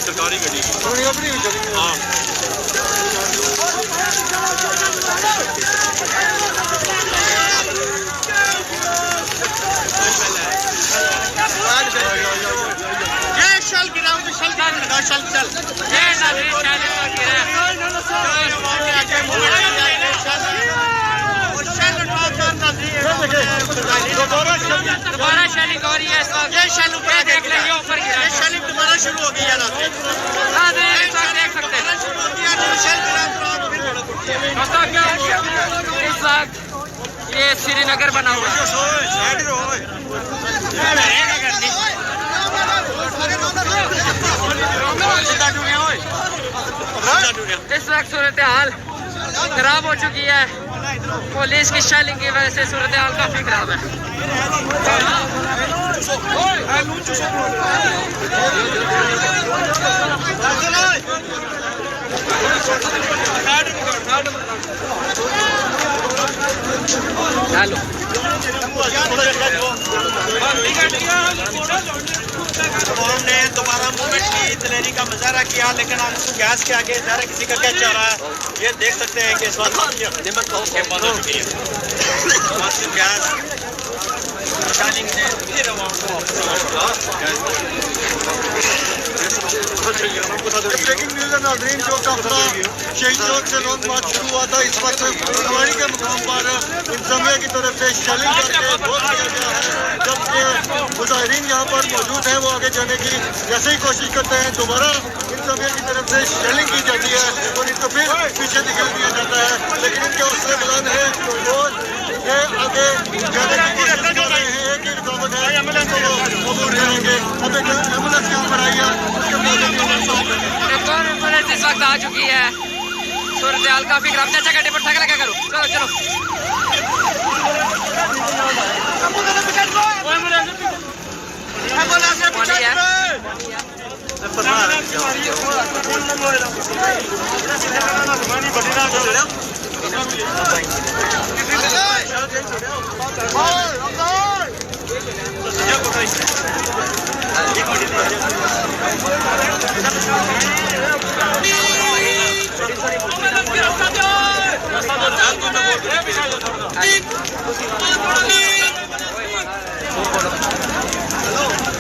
सरकारी गड्डी हाँ दोबारा शैलिंग हो रही है इस वक्त। ये शैलिंग देख लेंगे ऊपर गिरा है। शैलिंग दोबारा शुरू हो गई है ना। हाँ देख सकते हैं इस वक्त ये श्रीनगर बना हुआ है। इस वक्त सूरत हाल खराब हो चुकी है। पुलिस की शेलिंग की वजह से सूरत हाल काफी खराब है। हेलो हमने दोबारा मूवमेंट की दिलेरी का मुजाहरा किया, लेकिन हम गैस के आगे ज़रा किसी का क्या चाह रहा है ये देख सकते हैं कि इस वक्त निमत हो चुकी है। गैस शाइनिंग ने ब्रेकिंग न्यूज़ है नाज़रीन। जो काफिला शहीद चौक से लॉन्ग मार्च शुरू हुआ था, इस वक्त फुलवाड़ी के मुकाम पर इंतजामिया की तरफ से शेलिंग करके रोक दिया गया है। जबकि मुजाहिरीन यहाँ पर मौजूद हैं, वो आगे जाने की जैसे ही कोशिश करते हैं दोबारा इंतजामिया की तरफ से शेलिंग की जाती है और इनको फिर पीछे निकल दिया जाता है। लेकिन इनके हौसले बुलंद है और ये आगे जाने की कोशिश कर रहे हैं। एक ही रुकावट है, एम्बुलेंस को वो उठ जाएंगे। अब एक एम्बुलेंस यहाँ पर आई है, उसके बाद एम्बुलेंस इस वक्त आ चुकी है। सूरत हाल काफी खराब। चाचा गाड़ी पर ठग लगा करो। चलो चलो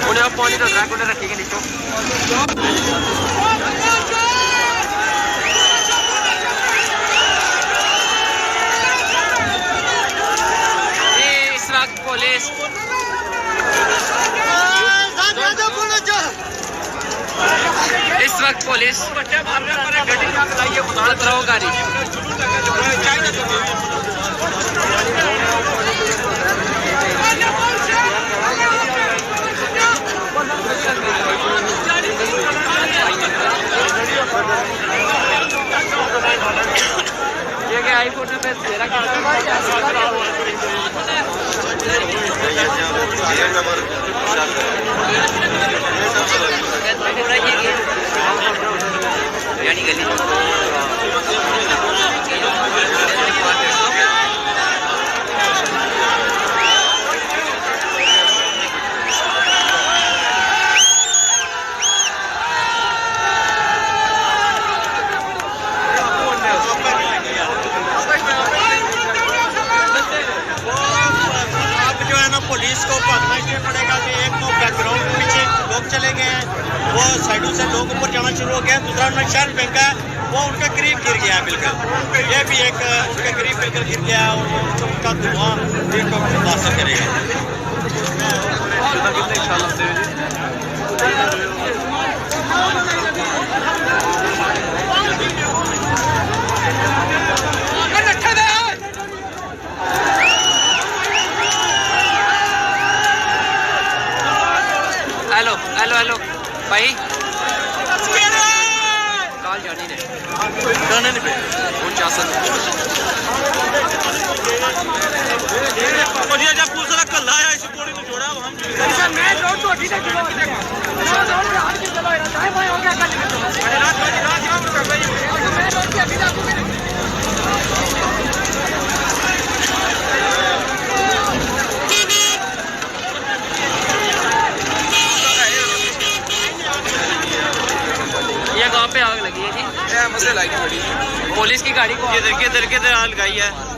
उन्हें अब पानी तो ड्रैग उन्हें रखेंगे नीचे। इस वक्त पुलिस गाड़ी ये क्या आईफोन में तेरा पुलिस को भागना इसलिए पड़ेगा कि एक तो बैकग्राउंड के पीछे लोग चले गए हैं, वो साइडों से लोग ऊपर जाना शुरू हो गया। दूसरा उनमें शहर फेंका है, वो उनके करीब गिर गया बिल्कुल। ये भी एक उसके करीब बिल्कुल गिर गया और उनका धुआं को मुतासर करेगा। हेलो हेलो हेलो भाई कॉल जानी ने जाने नहीं पे वो चासन और ये जब पूरा कल्ला आया इस कोड़ी में जोड़ा हम मैं रोड तो ठीक है रोड पे हाथ की चलो टाइम हो गया कल अरे रात काम कर भाई मैं रोड पे अभी जाऊंगा। दी है जी? मजे लाई थी बड़ी। पुलिस की गाड़ी को किधर किधर किधर लगाई है?